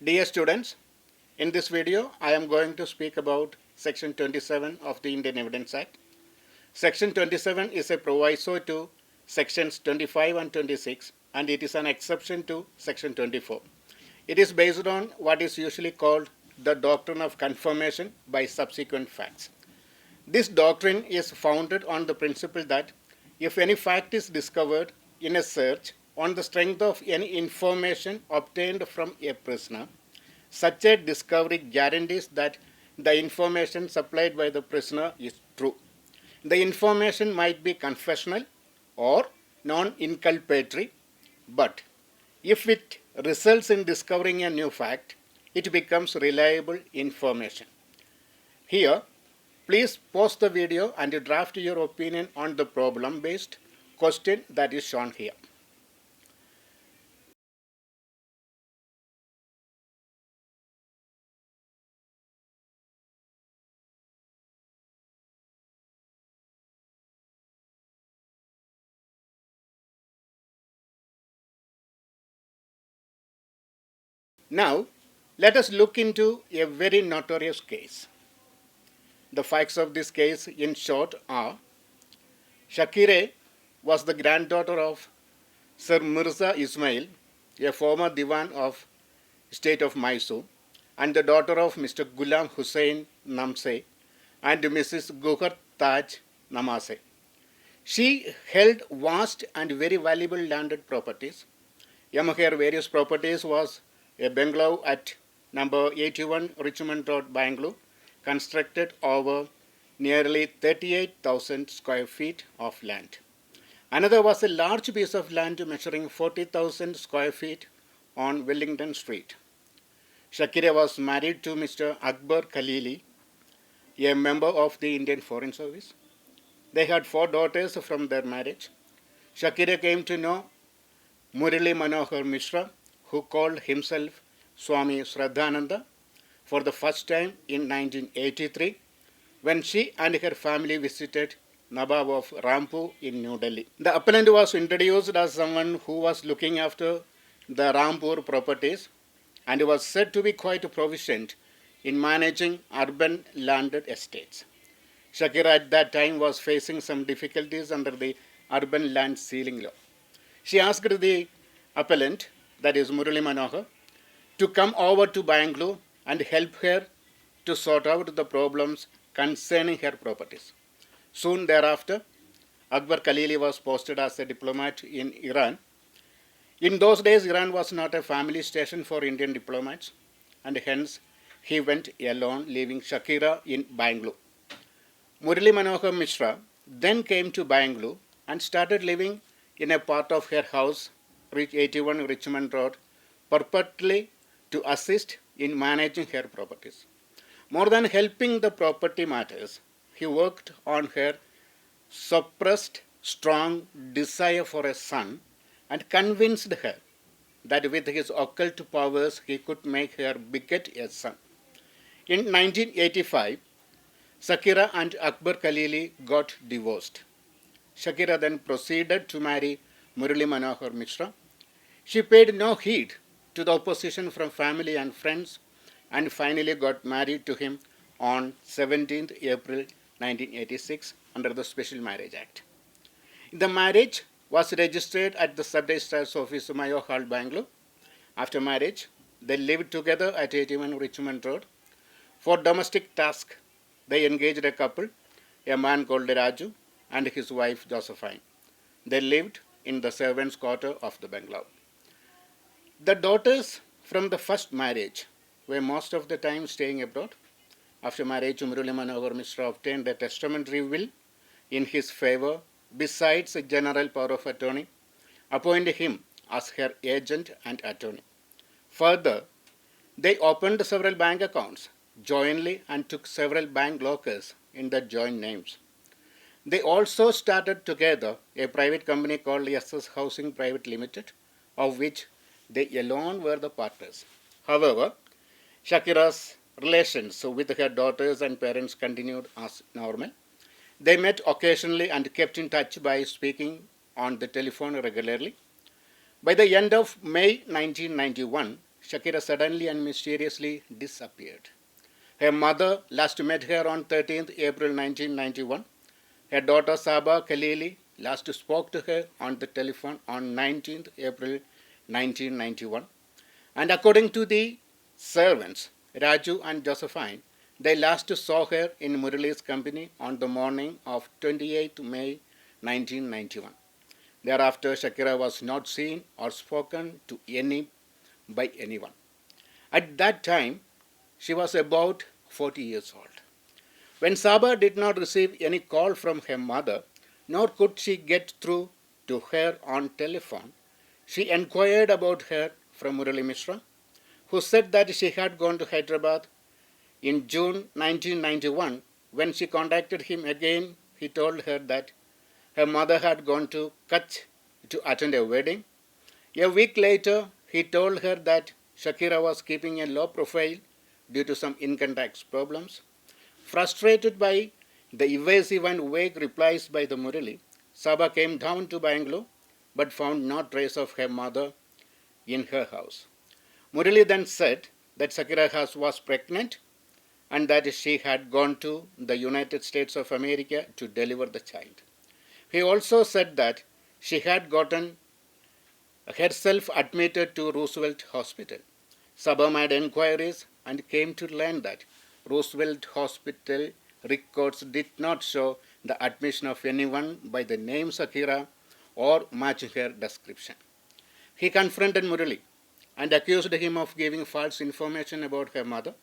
Dear students, in this video I am going to speak about Section 27 of the Indian Evidence Act. Section 27 is a proviso to Sections 25 and 26 and it is an exception to Section 24. It is based on what is usually called the doctrine of confirmation by subsequent facts. This doctrine is founded on the principle that if any fact is discovered in a search on the strength of any information obtained from a prisoner, such a discovery guarantees that the information supplied by the prisoner is true. The information might be confessional or non-inculpatory, but if it results in discovering a new fact, it becomes reliable information. Here, please pause the video and draft your opinion on the problem-based question that is shown here. Now, let us look into a very notorious case. The facts of this case, in short, are Shakire was the granddaughter of Sir Mirza Ismail, a former Diwan of state of Mysore, and the daughter of Mr. Ghulam Hussain Namse and Mrs. Gohar Taj Namase. She held vast and very valuable landed properties. Among her various properties was a bungalow at number 81 Richmond Road, Bangalore, constructed over nearly 38,000 square feet of land. Another was a large piece of land measuring 40,000 square feet on Wellington Street. Shakira was married to Mr. Akbar Khalili, a member of the Indian Foreign Service. They had 4 daughters from their marriage. Shakira came to know Murali Manohar Mishra, who called himself Swami Shraddhananda, for the first time in 1983 when she and her family visited Nawab of Rampur in New Delhi. The appellant was introduced as someone who was looking after the Rampur properties and was said to be quite proficient in managing urban landed estates. Shakira at that time was facing some difficulties under the urban land ceiling law. She asked the appellant, that is Murali Manohar, to come over to Bangalore and help her to sort out the problems concerning her properties. Soon thereafter, Akbar Khalili was posted as a diplomat in Iran. In those days, Iran was not a family station for Indian diplomats, and hence he went alone, leaving Shakira in Bangalore. Murali Manohar Mishra then came to Bangalore and started living in a part of her house, 81 Richmond Road, purportedly to assist in managing her properties. More than helping the property matters, he worked on her suppressed strong desire for a son and convinced her that with his occult powers he could make her beget a son. In 1985, Shakira and Akbar Khalili got divorced. Shakira then proceeded to marry Murali Manohar Mishra. She paid no heed to the opposition from family and friends and finally got married to him on 17th April 1986 under the Special Marriage Act. The marriage was registered at the Sub-Registrar's Office, Mayo Hall, Bangalore. After marriage, they lived together at 81 Richmond Road. For domestic tasks, they engaged a couple, a man called Raju and his wife Josephine. They lived in the servants' quarter of the bungalow. The daughters from the first marriage were most of the time staying abroad. After marriage, Murali Manohar Mishra obtained a testamentary will in his favor, besides a general power of attorney, appointed him as her agent and attorney. Further, they opened several bank accounts jointly and took several bank lockers in their joint names. They also started together a private company called SS Housing Private Limited, of which they alone were the partners. However, Shakira's relations with her daughters and parents continued as normal. They met occasionally and kept in touch by speaking on the telephone regularly. By the end of May 1991, Shakira suddenly and mysteriously disappeared. Her mother last met her on 13th April 1991. Her daughter Saba Khalili last spoke to her on the telephone on 19th April 1991. And according to the servants, Raju and Josephine, they last saw her in Murali's company on the morning of 28th May 1991. Thereafter, Shakira was not seen or spoken to by anyone. At that time, she was about 40 years old. When Saba did not receive any call from her mother, nor could she get through to her on telephone, she inquired about her from Murali Mishra, who said that she had gone to Hyderabad in June 1991. When she contacted him again, he told her that her mother had gone to Kutch to attend a wedding. A week later, he told her that Shakira was keeping a low profile due to some income tax problems. Frustrated by the evasive and vague replies by the Murali, Saba came down to Bangalore but found no trace of her mother in her house. Murali then said that Shakira was pregnant and that she had gone to the United States of America to deliver the child. He also said that she had gotten herself admitted to Roosevelt Hospital. Saba made inquiries and came to learn that Roosevelt Hospital records did not show the admission of anyone by the name Shakira or matching her description. He confronted Murali and accused him of giving false information about her mother.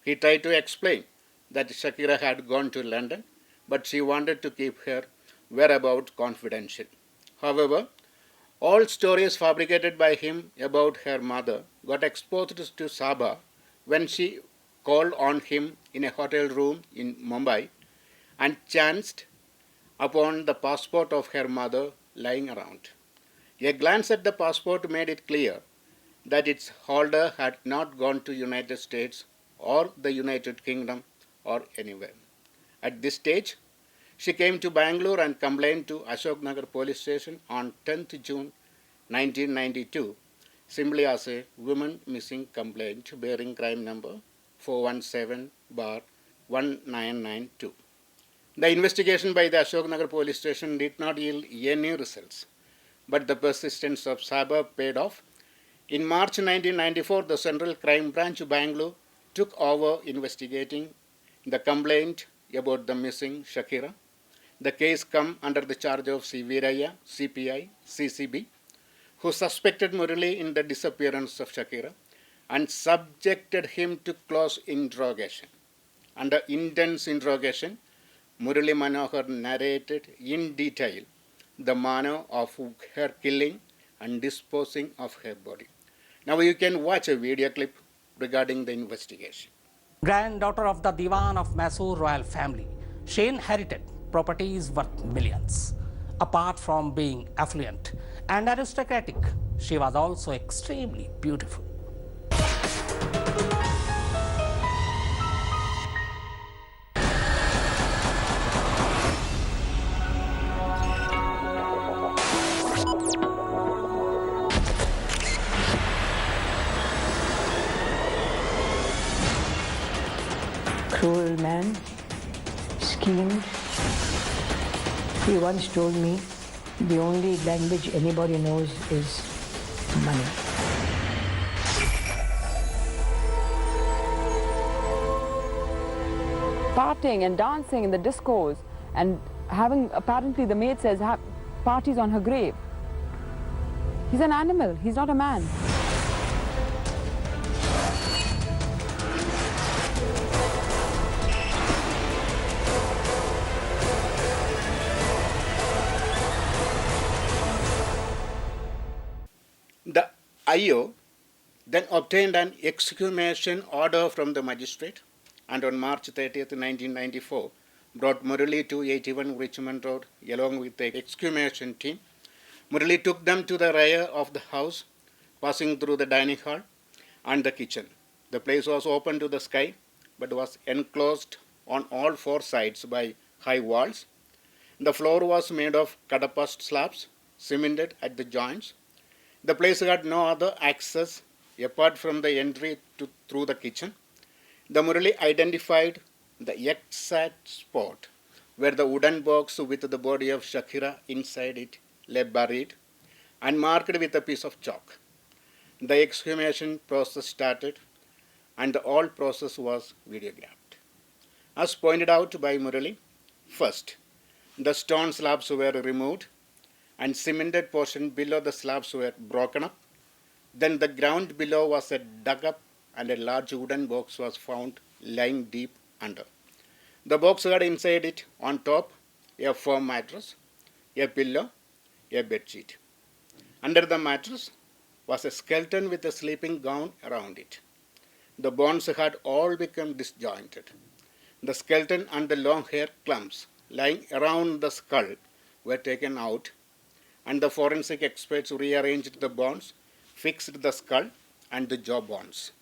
He tried to explain that Shakira had gone to London, but she wanted to keep her whereabouts confidential. However, all stories fabricated by him about her mother got exposed to Saba when she called on him in a hotel room in Mumbai and chanced upon the passport of her mother lying around. A glance at the passport made it clear that its holder had not gone to United States or the United Kingdom or anywhere. At this stage, she came to Bangalore and complained to Ashok Nagar police station on 10th June 1992 simply as a woman missing complaint bearing crime number 417/1992. The investigation by the Ashok Nagar police station did not yield any results, but the persistence of Saba paid off. In March 1994, the Central Crime Branch Bangalore took over investigating the complaint about the missing Shakira. The case came under the charge of C. Viraya, CPI, CCB, who suspected Murali in the disappearance of Shakira and subjected him to close interrogation. Under intense interrogation, Murali Manohar narrated in detail the manner of her killing and disposing of her body. Now you can watch a video clip regarding the investigation. Granddaughter of the Diwan of Mysore royal family, she inherited properties worth millions. Apart from being affluent and aristocratic, she was also extremely beautiful. Cruel man, schemed. He once told me the only language anybody knows is money. Partying and dancing in the discos and having, apparently the maid says, parties on her grave. He's an animal, he's not a man. The IO then obtained an exhumation order from the magistrate and on March 30th, 1994, brought Murali to 81 Richmond Road along with the exhumation team. Murali took them to the rear of the house, passing through the dining hall and the kitchen. The place was open to the sky but was enclosed on all four sides by high walls. The floor was made of cadapast slabs, cemented at the joints. The place had no other access apart from the entry through the kitchen, the Murali identified the exact spot where the wooden box with the body of Shakira inside it lay buried and marked with a piece of chalk. The exhumation process started and the whole process was videographed. As pointed out by Murali, first, the stone slabs were removed and cemented portion below the slabs were broken up. Then the ground below was dug up and a large wooden box was found lying deep under. The box had inside it on top a foam mattress, a pillow, a bedsheet. Under the mattress was a skeleton with a sleeping gown around it. The bones had all become disjointed. The skeleton and the long hair clumps lying around the skull were taken out, and the forensic experts rearranged the bones, fixed the skull and the jaw bones.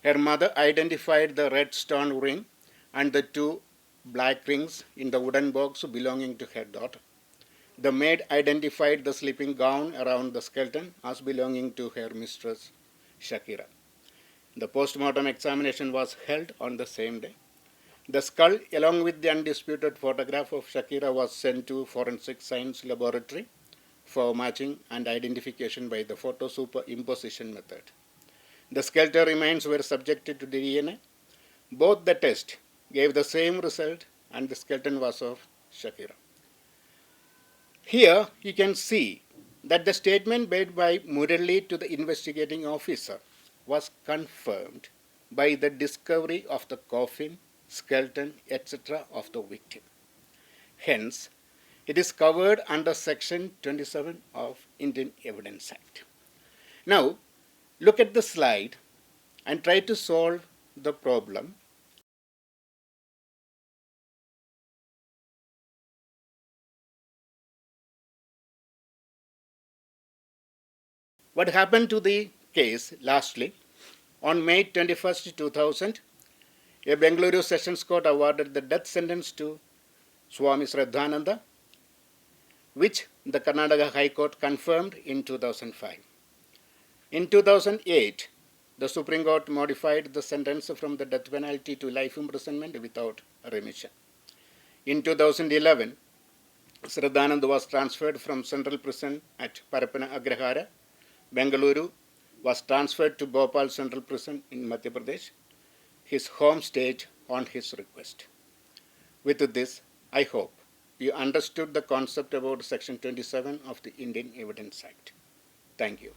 Her mother identified the red stone ring and the two black rings in the wooden box belonging to her daughter. The maid identified the sleeping gown around the skeleton as belonging to her mistress, Shakira. The post-mortem examination was held on the same day. The skull, along with the undisputed photograph of Shakira, was sent to Forensic Science Laboratory for matching and identification by the photo superimposition method. The skeletal remains were subjected to DNA. Both the tests gave the same result and the skeleton was of Shakira. Here you can see that the statement made by Murali to the investigating officer was confirmed by the discovery of the coffin, skeleton, etc. of the victim. Hence, it is covered under Section 27 of Indian Evidence Act. Now, look at the slide and try to solve the problem. What happened to the case lastly? On May 21st, 2000, a Bengaluru Sessions Court awarded the death sentence to Swami Shraddhananda, which the Karnataka High Court confirmed in 2005. In 2008, the Supreme Court modified the sentence from the death penalty to life imprisonment without remission. In 2011, Shraddhananda was transferred from Central Prison at Parappana Agrahara, Bengaluru, was transferred to Bhopal Central Prison in Madhya Pradesh, his home state, on his request. With this, I hope you understood the concept about Section 27 of the Indian Evidence Act. Thank you.